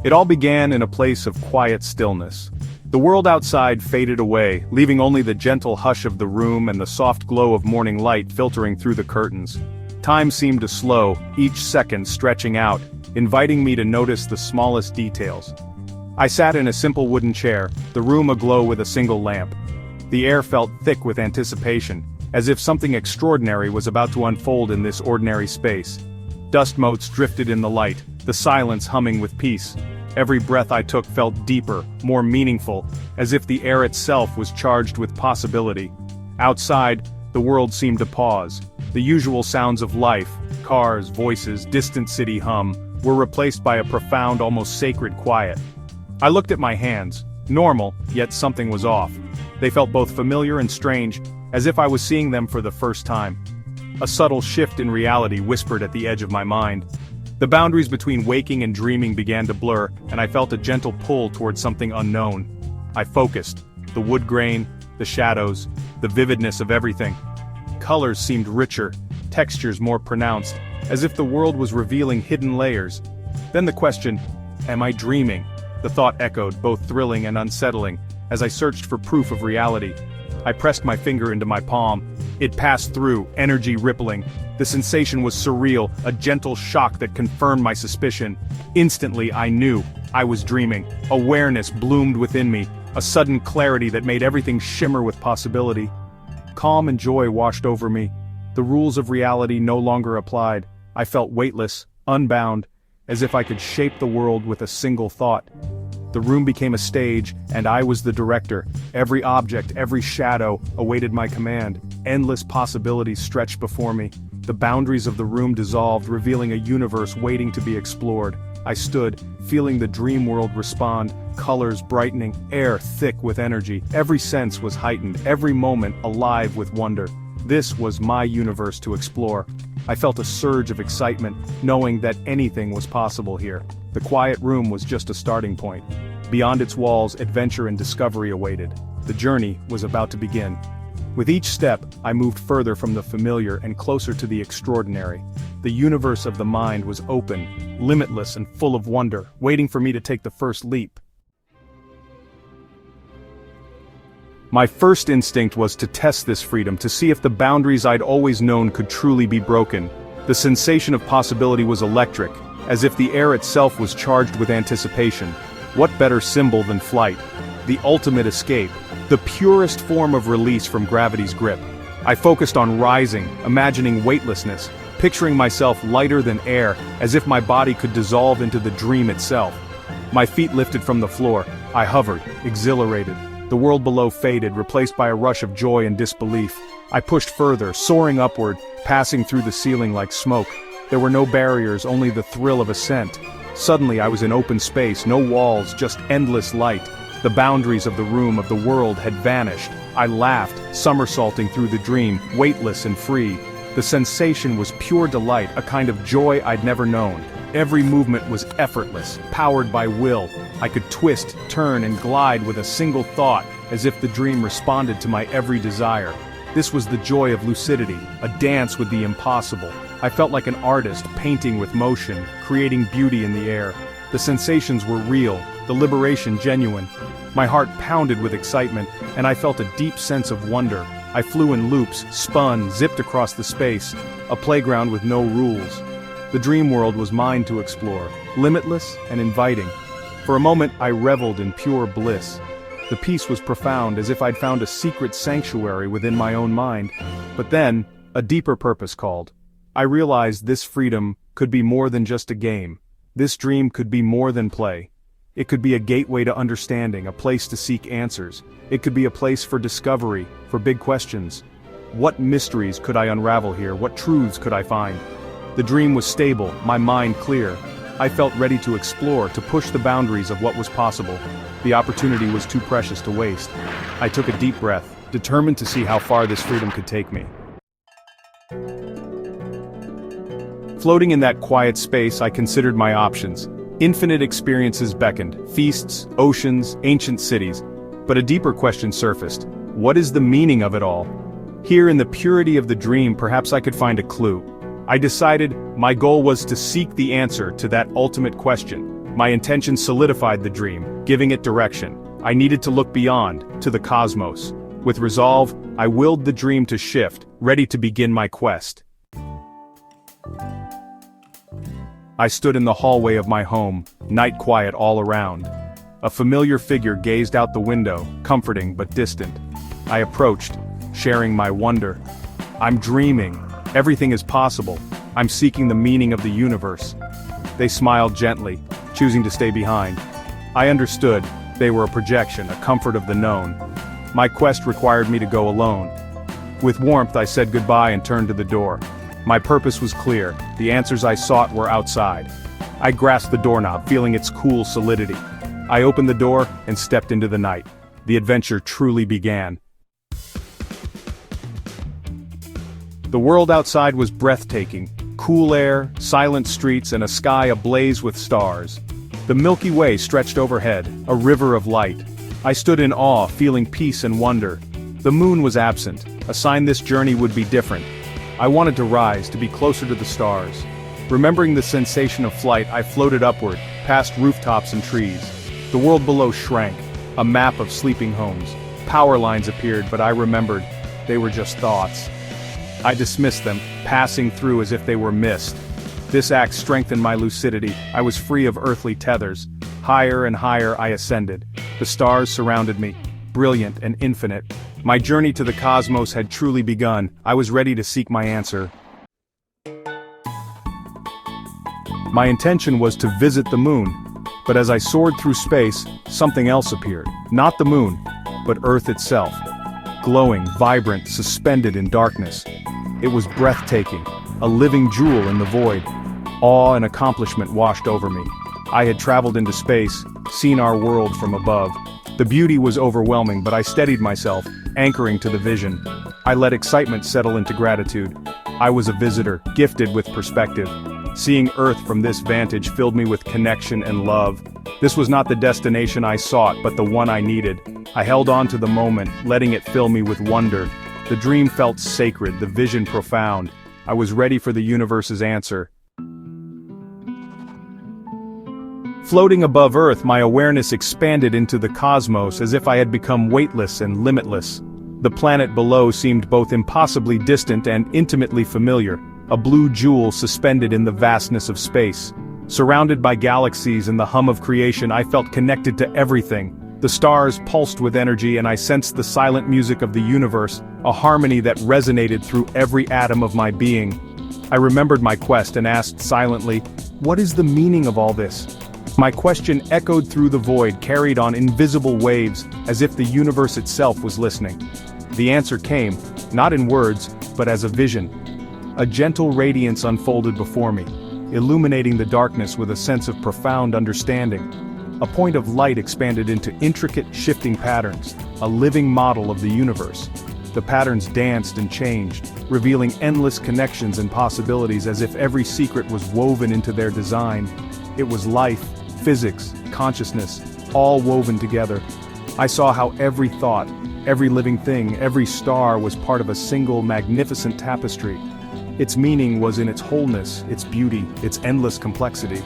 It all began in a place of quiet stillness. The world outside faded away, leaving only the gentle hush of the room and the soft glow of morning light filtering through the curtains. Time seemed to slow, each second stretching out, inviting me to notice the smallest details. I sat in a simple wooden chair, the room aglow with a single lamp. The air felt thick with anticipation, as if something extraordinary was about to unfold in this ordinary space. Dust motes drifted in the light, the silence humming with peace. Every breath I took felt deeper, more meaningful, as if the air itself was charged with possibility. Outside, the world seemed to pause. The usual sounds of life, cars, voices, distant city hum, were replaced by a profound, almost sacred quiet. I looked at my hands, normal, yet something was off. They felt both familiar and strange, as if I was seeing them for the first time. A subtle shift in reality whispered at the edge of my mind. The boundaries between waking and dreaming began to blur, and I felt a gentle pull towards something unknown. I focused. The wood grain, the shadows, the vividness of everything. Colors seemed richer, textures more pronounced, as if the world was revealing hidden layers. Then the question, am I dreaming? The thought echoed, both thrilling and unsettling, as I searched for proof of reality. I pressed my finger into my palm. It passed through, energy rippling. The sensation was surreal, a gentle shock that confirmed my suspicion. Instantly I knew I was dreaming. Awareness bloomed within me, a sudden clarity that made everything shimmer with possibility. Calm and joy washed over me. The rules of reality no longer applied. I felt weightless, unbound, as if I could shape the world with a single thought. The room became a stage, and I was the director. Every object, every shadow, awaited my command. Endless possibilities stretched before me. The boundaries of the room dissolved, revealing a universe waiting to be explored. I stood, feeling the dream world respond, colors brightening, air thick with energy. Every sense was heightened, every moment alive with wonder. This was my universe to explore. I felt a surge of excitement, knowing that anything was possible here. The quiet room was just a starting point. Beyond its walls, adventure and discovery awaited. The journey was about to begin. With each step, I moved further from the familiar and closer to the extraordinary. The universe of the mind was open, limitless and full of wonder, waiting for me to take the first leap. My first instinct was to test this freedom, to see if the boundaries I'd always known could truly be broken. The sensation of possibility was electric, as if the air itself was charged with anticipation. What better symbol than flight? The ultimate escape, the purest form of release from gravity's grip. I focused on rising, imagining weightlessness, picturing myself lighter than air, as if my body could dissolve into the dream itself. My feet lifted from the floor. I hovered, exhilarated. The world below faded, replaced by a rush of joy and disbelief. I pushed further, soaring upward, passing through the ceiling like smoke. There were no barriers, only the thrill of ascent. Suddenly I was in open space, no walls, just endless light. The boundaries of the room, of the world, had vanished. I laughed, somersaulting through the dream, weightless and free. The sensation was pure delight, a kind of joy I'd never known. Every movement was effortless, powered by will. I could twist, turn, and glide with a single thought, as if the dream responded to my every desire. This was the joy of lucidity, a dance with the impossible. I felt like an artist painting with motion, creating beauty in the air. The sensations were real, the liberation genuine. My heart pounded with excitement, and I felt a deep sense of wonder. I flew in loops, spun, zipped across the space, a playground with no rules. The dream world was mine to explore, limitless and inviting. For a moment I reveled in pure bliss. The peace was profound, as if I'd found a secret sanctuary within my own mind. But then, a deeper purpose called. I realized this freedom could be more than just a game. This dream could be more than play. It could be a gateway to understanding, a place to seek answers. It could be a place for discovery, for big questions. What mysteries could I unravel here? What truths could I find? The dream was stable, my mind clear. I felt ready to explore, to push the boundaries of what was possible. The opportunity was too precious to waste. I took a deep breath, determined to see how far this freedom could take me. Floating in that quiet space, I considered my options. Infinite experiences beckoned, feasts, oceans, ancient cities. But a deeper question surfaced. What is the meaning of it all? Here in the purity of the dream, perhaps I could find a clue. I decided my goal was to seek the answer to that ultimate question. My intention solidified the dream, giving it direction. I needed to look beyond, to the cosmos. With resolve, I willed the dream to shift, ready to begin my quest. I stood in the hallway of my home, night quiet all around. A familiar figure gazed out the window, comforting but distant. I approached, sharing my wonder. I'm dreaming. Everything is possible. I'm seeking the meaning of the universe. They smiled gently, choosing to stay behind. I understood. They were a projection, a comfort of the known. My quest required me to go alone. With warmth I said goodbye and turned to the door. My purpose was clear. The answers I sought were outside. I grasped the doorknob, feeling its cool solidity. I opened the door and stepped into the night. The adventure truly began. The world outside was breathtaking. Cool air, silent streets, and a sky ablaze with stars. The Milky Way stretched overhead, a river of light. I stood in awe, feeling peace and wonder. The moon was absent, a sign this journey would be different. I wanted to rise, to be closer to the stars. Remembering the sensation of flight, I floated upward, past rooftops and trees. The world below shrank, a map of sleeping homes. Power lines appeared, but I remembered. They were just thoughts. I dismissed them, passing through as if they were mist. This act strengthened my lucidity. I was free of earthly tethers. Higher and higher I ascended. The stars surrounded me, brilliant and infinite. My journey to the cosmos had truly begun. I was ready to seek my answer. My intention was to visit the moon. But as I soared through space, something else appeared. Not the moon, but Earth itself. Glowing, vibrant, suspended in darkness. It was breathtaking, a living jewel in the void. Awe and accomplishment washed over me. I had traveled into space, seen our world from above. The beauty was overwhelming, but I steadied myself, anchoring to the vision. I let excitement settle into gratitude. I was a visitor, gifted with perspective. Seeing Earth from this vantage filled me with connection and love. This was not the destination I sought, but the one I needed. I held on to the moment, letting it fill me with wonder. The dream felt sacred, the vision profound. I was ready for the universe's answer. Floating above Earth, my awareness expanded into the cosmos as if I had become weightless and limitless. The planet below seemed both impossibly distant and intimately familiar, a blue jewel suspended in the vastness of space. Surrounded by galaxies and the hum of creation, I felt connected to everything. The stars pulsed with energy and I sensed the silent music of the universe, a harmony that resonated through every atom of my being. I remembered my quest and asked silently, "What is the meaning of all this?" My question echoed through the void, carried on invisible waves, as if the universe itself was listening. The answer came, not in words, but as a vision. A gentle radiance unfolded before me, illuminating the darkness with a sense of profound understanding. A point of light expanded into intricate, shifting patterns, a living model of the universe. The patterns danced and changed, revealing endless connections and possibilities as if every secret was woven into their design. It was life, physics, consciousness, all woven together. I saw how every thought, every living thing, every star was part of a single magnificent tapestry. Its meaning was in its wholeness, its beauty, its endless complexity.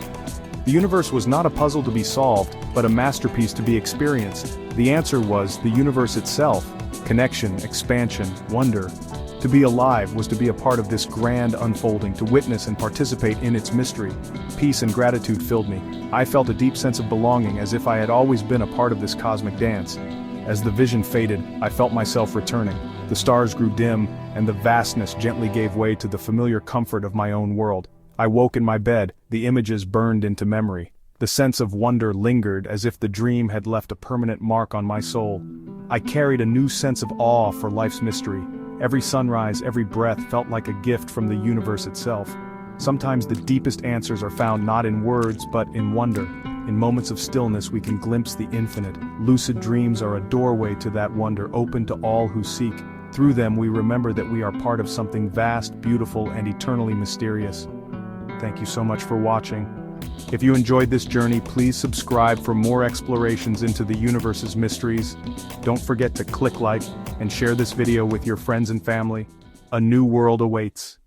The universe was not a puzzle to be solved, but a masterpiece to be experienced. The answer was the universe itself. Connection, expansion, wonder. To be alive was to be a part of this grand unfolding, to witness and participate in its mystery. Peace and gratitude filled me. I felt a deep sense of belonging, as if I had always been a part of this cosmic dance. As the vision faded, I felt myself returning. The stars grew dim, and the vastness gently gave way to the familiar comfort of my own world. I woke in my bed, the images burned into memory. The sense of wonder lingered, as if the dream had left a permanent mark on my soul. I carried a new sense of awe for life's mystery. Every sunrise, every breath felt like a gift from the universe itself. Sometimes the deepest answers are found not in words, but in wonder. In moments of stillness we can glimpse the infinite. Lucid dreams are a doorway to that wonder, open to all who seek. Through them we remember that we are part of something vast, beautiful, and eternally mysterious. Thank you so much for watching. If you enjoyed this journey, please subscribe for more explorations into the universe's mysteries. Don't forget to click like and share this video with your friends and family. A new world awaits.